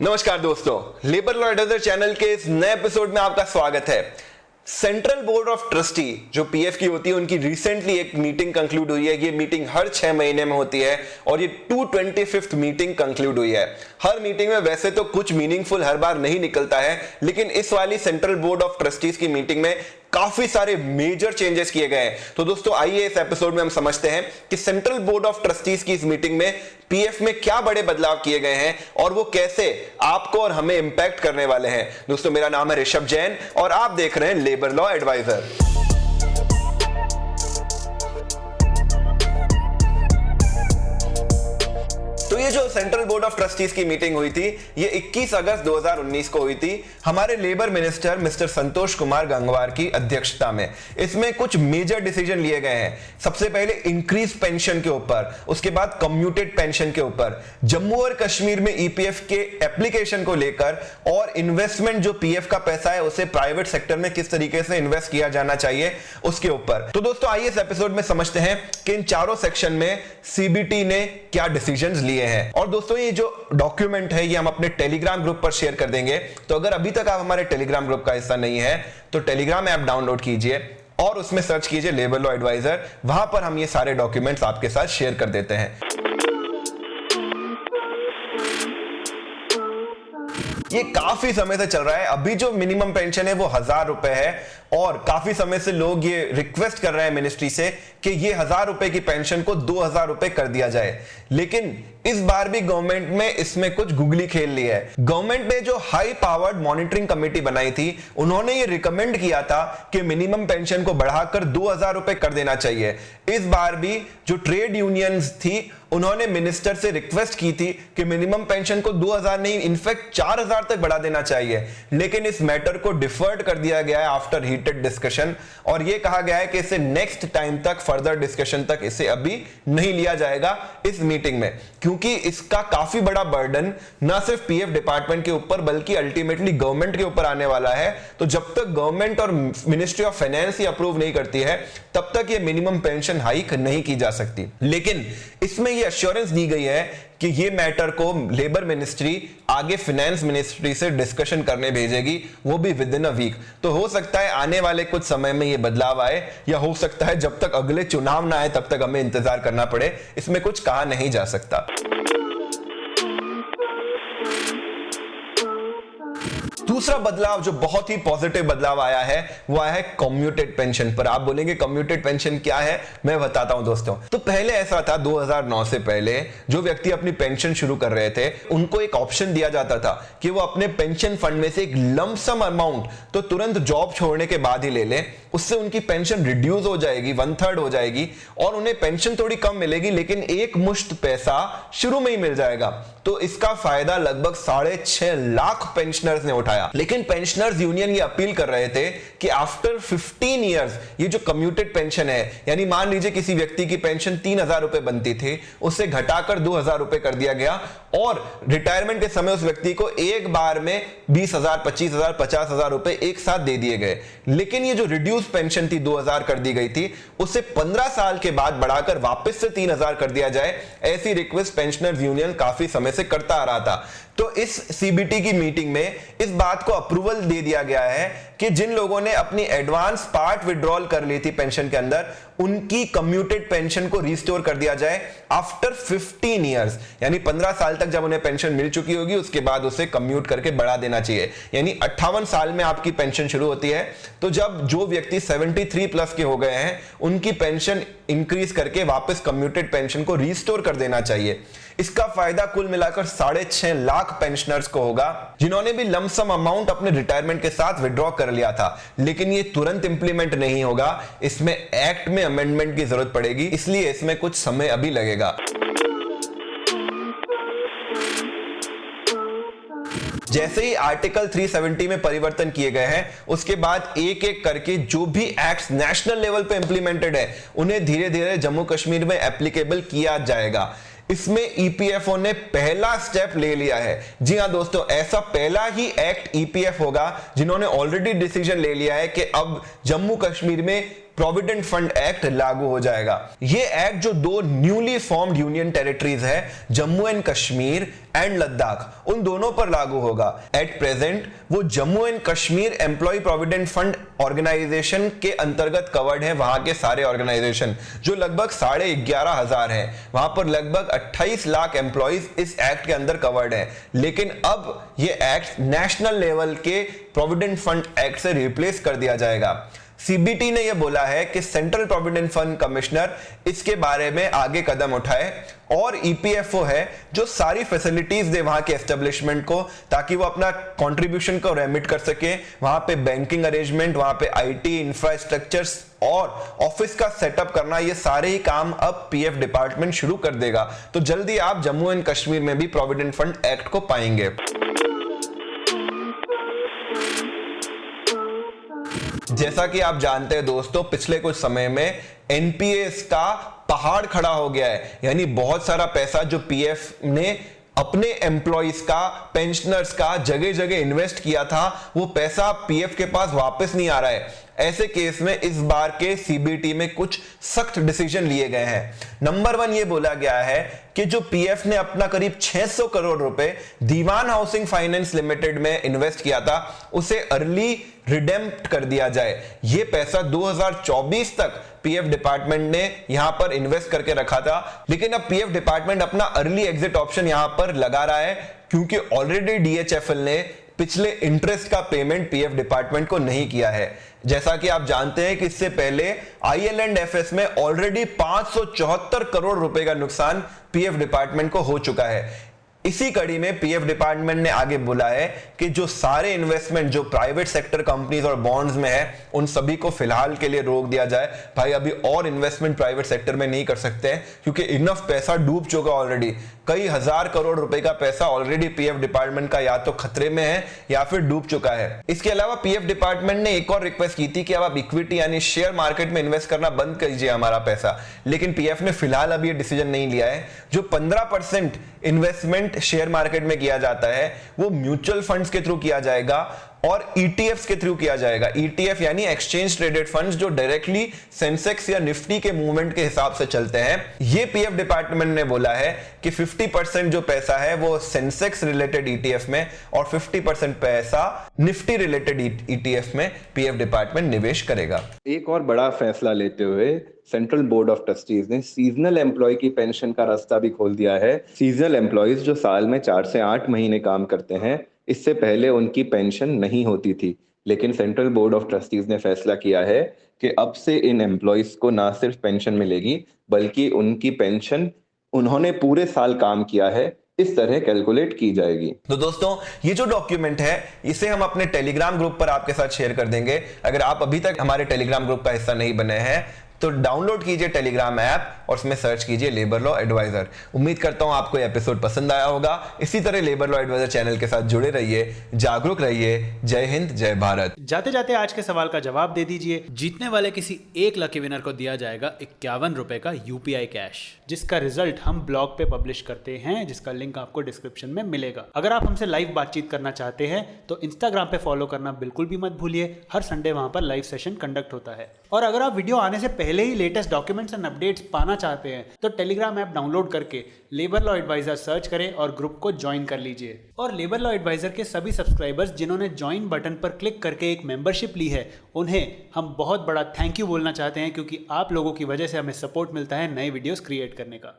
नमस्कार दोस्तों, labour law adviser channel के इस नए एपिसोड में आपका स्वागत है। सेंट्रल बोर्ड ऑफ ट्रस्टी जो पीएफ की होती है, उनकी रिसेंटली एक मीटिंग कंक्लूड हुई है। ये मीटिंग हर 6 महीने में होती है और ये 225th मीटिंग कंक्लूड हुई है। हर मीटिंग में वैसे तो कुछ मीनिंगफुल हर बार नहीं निकलता है, लेकिन इस वाली सेंट्रल बोर्ड ऑफ ट्रस्टीज की मीटिंग में काफी सारे मेजर चेंजेस किए गए हैं। तो दोस्तों आइए इस एपिसोड में हम समझते हैं कि सेंट्रल बोर्ड ऑफ ट्रस्टीज की इस मीटिंग में पीएफ में क्या बड़े बदलाव किए गए हैं और वो कैसे आपको और हमें इंपैक्ट करने वाले हैं। दोस्तों मेरा नाम है ऋषभ जैन और आप देख रहे हैं लेबर लॉ एडवाइजर। तो ये जो सेंट्रल बोर्ड ऑफ ट्रस्टीज की मीटिंग हुई थी, ये 21 अगस्त 2019 को हुई थी हमारे labour minister mister Santosh Kumar Gangwar की अध्यक्षता में। इसमें कुछ मेजर डिसीजन लिए गए हैं। सबसे पहले इंक्रीज पेंशन के ऊपर, उसके बाद कम्यूटेड पेंशन के ऊपर, जम्मू और कश्मीर में ईपीएफ के एप्लीकेशन को लेकर और इन्वेस्टमेंट जो पीएफ का पैसा है उसे प्राइवेट सेक्टर में किस तरीके से इन्वेस्ट किया जाना चाहिए उसके ऊपर। तो दोस्तों आइए इस एपिसोड में समझते हैं कि इन चारों सेक्शन में सीबीटी ने क्या डिसीजंस लिए हैं। और दोस्तों ये जो डॉक्यूमेंट है ये हम अपने टेलीग्राम ग्रुप पर शेयर कर देंगे। तो अगर अभी तक आप हमारे टेलीग्राम ग्रुप का हिस्सा नहीं है तो टेलीग्राम ऐप डाउनलोड कीजिए और उसमें सर्च कीजिए लेबर लॉ एडवाइजर। वहां पर हम ये सारे डॉक्यूमेंट्स आपके साथ शेयर कर देते हैं। ये काफी समय से चल रहा है। अभी जो मिनिमम पेंशन है वो 1000 रुपए है और काफी समय से लोग ये रिक्वेस्ट कर रहे हैं मिनिस्ट्री से कि ये 1000 रुपए की पेंशन को 2000 रुपए कर दिया जाए। लेकिन इस बार भी गवर्नमेंट में इसमें कुछ गुगली खेल ली है। गवर्नमेंट ने जो हाई पावर्ड मॉनिटरिंग कमेटी बनाई थी, उन्होंने ये रिकमेंड किया था कि मिनिमम पेंशन को बढ़ाकर 2000 रुपए कर देना चाहिए। इस बार भी जो ट्रेड यूनियंस थी उन्होंने मिनिस्टर से रिक्वेस्ट की थी कि मिनिमम पेंशन को 2000 नहीं इनफैक्ट 4000 तक बढ़ा देना चाहिए। लेकिन इस मैटर को डिफर्ड कर दिया गया है आफ्टर हीटेड डिस्कशन और यह कहा गया है कि इसे नेक्स्ट टाइम तक, फर्दर डिस्कशन तक इसे अभी नहीं लिया जाएगा इस मीटिंग में, क्योंकि इसका काफी बड़ा बर्डन ना सिर्फ पीएफ डिपार्टमेंट के ऊपर बल्कि अल्टीमेटली गवर्नमेंट के ऊपर आने वाला है। तो जब तक गवर्नमेंट और ministry of finance he approve नहीं करती है तब तक ये मिनिमम पेंशन हाइक नहीं की जा सकती। लेकिन इसमें ये एश्योरेंस दी गई है कि ये मैटर को लेबर मिनिस्ट्री आगे फाइनेंस मिनिस्ट्री से डिस्कशन करने भेजेगी, वो भी विद इन अ वीक। तो हो सकता है आने वाले कुछ समय में ये बदलाव आए या हो सकता है जब तक अगले चुनाव ना आए तब तक हमें इंतजार करना पड़े। इसमें कुछ कहा नहीं जा सकता। दूसरा बदलाव जो बहुत ही पॉजिटिव बदलाव आया है वो आया है कम्यूटेड पेंशन पर। आप बोलेंगे कम्यूटेड पेंशन क्या है, मैं बताता हूं दोस्तों। तो पहले ऐसा था, 2009 से पहले जो व्यक्ति अपनी पेंशन शुरू कर रहे थे उनको एक ऑप्शन दिया जाता था कि वो अपने पेंशन फंड में से एक लमसम अमाउंट तो तुरंत जॉब छोड़ने के बाद ही ले लें। उससे उनकी पेंशन रिड्यूस हो जाएगी, 1/3 हो जाएगी और उन्हें पेंशन थोड़ी कम मिलेगी लेकिन एक मुश्त पैसा शुरू में ही मिल जाएगा। तो इसका फायदा लगभग 6.5 लाख पेंशनर्स ने उठाया। लेकिन पेंशनर्स यूनियन ये अपील कर रहे थे कि आफ्टर 15 इयर्स ये जो कम्यूटेड पेंशन है, यानी मान लीजिए किसी व्यक्ति की पेंशन 3000 रुपए बनती थी, उसे घटाकर 2000 रुपए कर दिया गया और रिटायरमेंट के समय उस व्यक्ति को एक बार में 20,000, 25,000, 50,000 रुपए एक साथ दे दिए गए। लेकिन ये जो रिड्यूस पेंशन थी 2000 कर दी गई थी, उसे 15 साल के बाद बढ़ाकर वापस से 3000 कर दिया जाए। ऐसी रिक्वेस्ट पेंशनर्स यूनियन काफी समय से करता आ रहा था। तो इस सीबीटी की मीटिंग में इस बात को अप्रूवल दे दिया गया है कि जिन लोगों ने अपनी एडवांस पार्ट विड्रॉल कर ली थी पेंशन के अंदर, उनकी कम्यूटेड पेंशन को रिस्टोर कर दिया जाए आफ्टर 15 इयर्स, यानी 15 साल तक जब उन्हें पेंशन मिल चुकी होगी उसके बाद उसे कम्यूट करके बढ़ा देना चाहिए। यानी 58 साल में आपकी पेंशन शुरू होती है, तो जब जो व्यक्ति 73 प्लस के हो गए हैं उनकी पेंशन इंक्रीज करके वापस कम्यूटेड पेंशन को रिस्टोर कर देना चाहिए। इसका फायदा कुल मिलाकर 6.5 लाख पेंशनर्स को होगा जिन्होंने भी लमसम अमाउंट अपने रिटायरमेंट के साथ विड्रॉ कर लिया था। लेकिन ये तुरंत इंप्लीमेंट नहीं होगा, इसमें एक्ट में अमेंडमेंट की जरूरत पड़ेगी, इसलिए इसमें कुछ समय अभी लगेगा। जैसे ही आर्टिकल 370 में परिवर्तन किए गए हैं उसके बाद एक एक करके जो भी एक्ट्स नेशनल लेवल पे इंप्लीमेंटेड है उन्हें धीरे धीरे जम्मू कश्मीर में एप्लीकेबल किया जाएगा। इसमें ईपीएफओ ने पहला स्टेप ले लिया है। जी हां दोस्तों, ऐसा पहला ही एक्ट ईपीएफ होगा जिन्होंने ऑलरेडी डिसीजन ले लिया है कि अब जम्मू कश्मीर में प्रोविडेंट फंड एक्ट लागू हो जाएगा। ये एक्ट जो दो न्यूली फॉर्म्ड यूनियन टेरिटरीज है, जम्मू एंड कश्मीर एंड लद्दाख, उन दोनों पर लागू होगा। एट प्रेजेंट वो Jammu and Kashmir employ provident fund organisation के अंतर्गत कवर्ड है। वहां के सारे ऑर्गेनाइजेशन जो लगभग 11,500 है, वहां पर लगभग 28 लाख एम्प्लॉइज इस एक्ट के अंदर कवर्ड है। लेकिन अब ये एक्ट नेशनल लेवल के प्रोविडेंट फंड एक्ट से रिप्लेस कर दिया जाएगा। सीबीटी ने यह बोला है कि सेंट्रल प्रोविडेंट फंड कमिश्नर इसके बारे में आगे कदम उठाए और ईपीएफओ है जो सारी फैसिलिटीज दे वहां के एस्टेब्लिशमेंट को, ताकि वो अपना कंट्रीब्यूशन को रेमिट कर सके। वहां पे बैंकिंग अरेंजमेंट, वहां पे आईटी इंफ्रास्ट्रक्चर्स और ऑफिस का सेटअप करना, ये सारे ही काम अब पीएफ डिपार्टमेंट शुरू कर देगा। तो जल्दी आप जम्मू एंड कश्मीर में भी प्रोविडेंट फंड एक्ट को पाएंगे। जैसा कि आप जानते हैं दोस्तों, पिछले कुछ समय में एनपीएस का पहाड़ खड़ा हो गया है। यानी बहुत सारा पैसा जो पीएफ ने अपने एम्प्लॉइज का, पेंशनर्स का जगह जगह इन्वेस्ट किया था, वो पैसा पीएफ के पास वापस नहीं आ रहा है। ऐसे केस में इस बार के सीबीटी में कुछ सख्त डिसीजन लिए गए हैं। नंबर 1 ये बोला गया है कि जो पीएफ ने अपना करीब 600 करोड़ रुपए दीवान हाउसिंग फाइनेंस लिमिटेड में इन्वेस्ट किया था, उसे अर्ली रिडेम्प्ट कर दिया जाए। ये पैसा 2024 तक पीएफ डिपार्टमेंट ने यहां पर इन्वेस्ट करके रखा था, लेकिन अब पीएफ डिपार्टमेंट अपना अर्ली एग्जिट ऑप्शन यहां पर लगा रहा है, क्योंकि ऑलरेडी डीएचएफएल ने पिछले इंटरेस्ट का पेमेंट पीएफ डिपार्टमेंट को नहीं किया है। जैसा कि आप जानते हैं कि इससे पहले आईएल&एफएस में ऑलरेडी 574 करोड़ रुपए का नुकसान पीएफ डिपार्टमेंट को हो चुका है। इसी कड़ी में पीएफ डिपार्टमेंट ने आगे बोला है कि जो सारे इन्वेस्टमेंट जो प्राइवेट सेक्टर कंपनीज और बॉन्ड्स में है, उन सभी को फिलहाल के लिए रोक दिया जाए। भाई अभी और इन्वेस्टमेंट प्राइवेट सेक्टर में नहीं कर सकते हैं, क्योंकि इनफ पैसा डूब चुका ऑलरेडी। कई हजार करोड़ रुपए का पैसा ऑलरेडी पीएफ डिपार्टमेंट का या तो खतरे में है या फिर डूब चुका है। इसके अलावा पीएफ डिपार्टमेंट ने एक और रिक्वेस्ट की थी कि अब आप इक्विटी यानी शेयर मार्केट में इन्वेस्ट करना बंद कीजिए हमारा पैसा, लेकिन पीएफ ने फिलहाल अभी ये डिसीजन नहीं लिया है। जो 15% इन्वेस्टमेंट शेयर मार्केट में किया जाता है, वो म्यूचुअल फंड्स के थ्रू किया जाएगा और ईटीएफ्स के थ्रू किया जाएगा। ईटीएफ यानी एक्सचेंज ट्रेडेड फंड्स, जो डायरेक्टली सेंसेक्स या निफ्टी के मूवमेंट के हिसाब से चलते हैं। ये पीएफ डिपार्टमेंट ने बोला है कि 50% जो पैसा है वो सेंसेक्स रिलेटेड ईटीएफ में और 50% पैसा निफ्टी रिलेटेड ईटीएफ में पीएफ डिपार्टमेंट निवेश करेगा। एक और बड़ा फैसला लेते हुए सेंट्रल बोर्ड ऑफ ट्रस्टीज ने सीजनल एम्प्लॉय की पेंशन का रास्ता भी खोल दिया है। सीजनल एम्प्लॉयज जो साल में 4 से 8 महीने काम करते हैं, इससे पहले उनकी पेंशन नहीं होती थी, लेकिन सेंट्रल बोर्ड ऑफ ट्रस्टीज ने फैसला किया है कि अब से इन एम्प्लॉयज को ना सिर्फ पेंशन मिलेगी, बल्कि उनकी पेंशन उन्होंने पूरे साल काम किया है इस तरह कैलकुलेट की जाएगी। तो दोस्तों, ये जो डॉक्यूमेंट है इसे हम अपने टेलीग्राम ग्रुप पर आपके साथ शेयर कर देंगे। अगर आप अभी तक हमारे टेलीग्राम ग्रुप का हिस्सा नहीं बने हैं तो डाउनलोड कीजिए टेलीग्राम ऐप और उसमें सर्च कीजिए लेबर लॉ एडवाइजर। उम्मीद करता हूं आपको यह एपिसोड पसंद आया होगा। इसी तरह लेबर लॉ एडवाइजर चैनल के साथ जुड़े रहिए, जागरूक रहिए। जय हिंद, जय भारत। जाते जाते आज के सवाल का जवाब दे दीजिए। जीतने वाले किसी एक लकी विनर को दिया जाएगा 51 रुपए का यूपीआई कैश, जिसका रिजल्ट हम ब्लॉग पे पब्लिश करते हैं, जिसका लिंक आपको डिस्क्रिप्शन में मिलेगा। अगर आप हमसे लाइव बातचीत करना चाहते हैं तो इंस्टाग्राम पे फॉलो करना बिल्कुल भी मत भूलिए। हर संडे वहां पर लाइव सेशन कंडक्ट होता है। और अगर आप वीडियो आने से पहले ही लेटेस्ट डॉक्यूमेंट्स एंड अपडेट्स पाना चाहते हैं तो टेलीग्राम ऐप डाउनलोड करके लेबर लॉ एडवाइजर सर्च करें और ग्रुप को ज्वाइन कर लीजिए। और लेबर लॉ एडवाइजर के सभी सब्सक्राइबर्स जिन्होंने ज्वाइन बटन पर क्लिक करके एक मेंबरशिप ली है, उन्हें हम बहुत बड़ा थैंक यू बोलना चाहते हैं, क्योंकि आप लोगों की वजह से हमें सपोर्ट मिलता है नए वीडियोस क्रिएट करने का।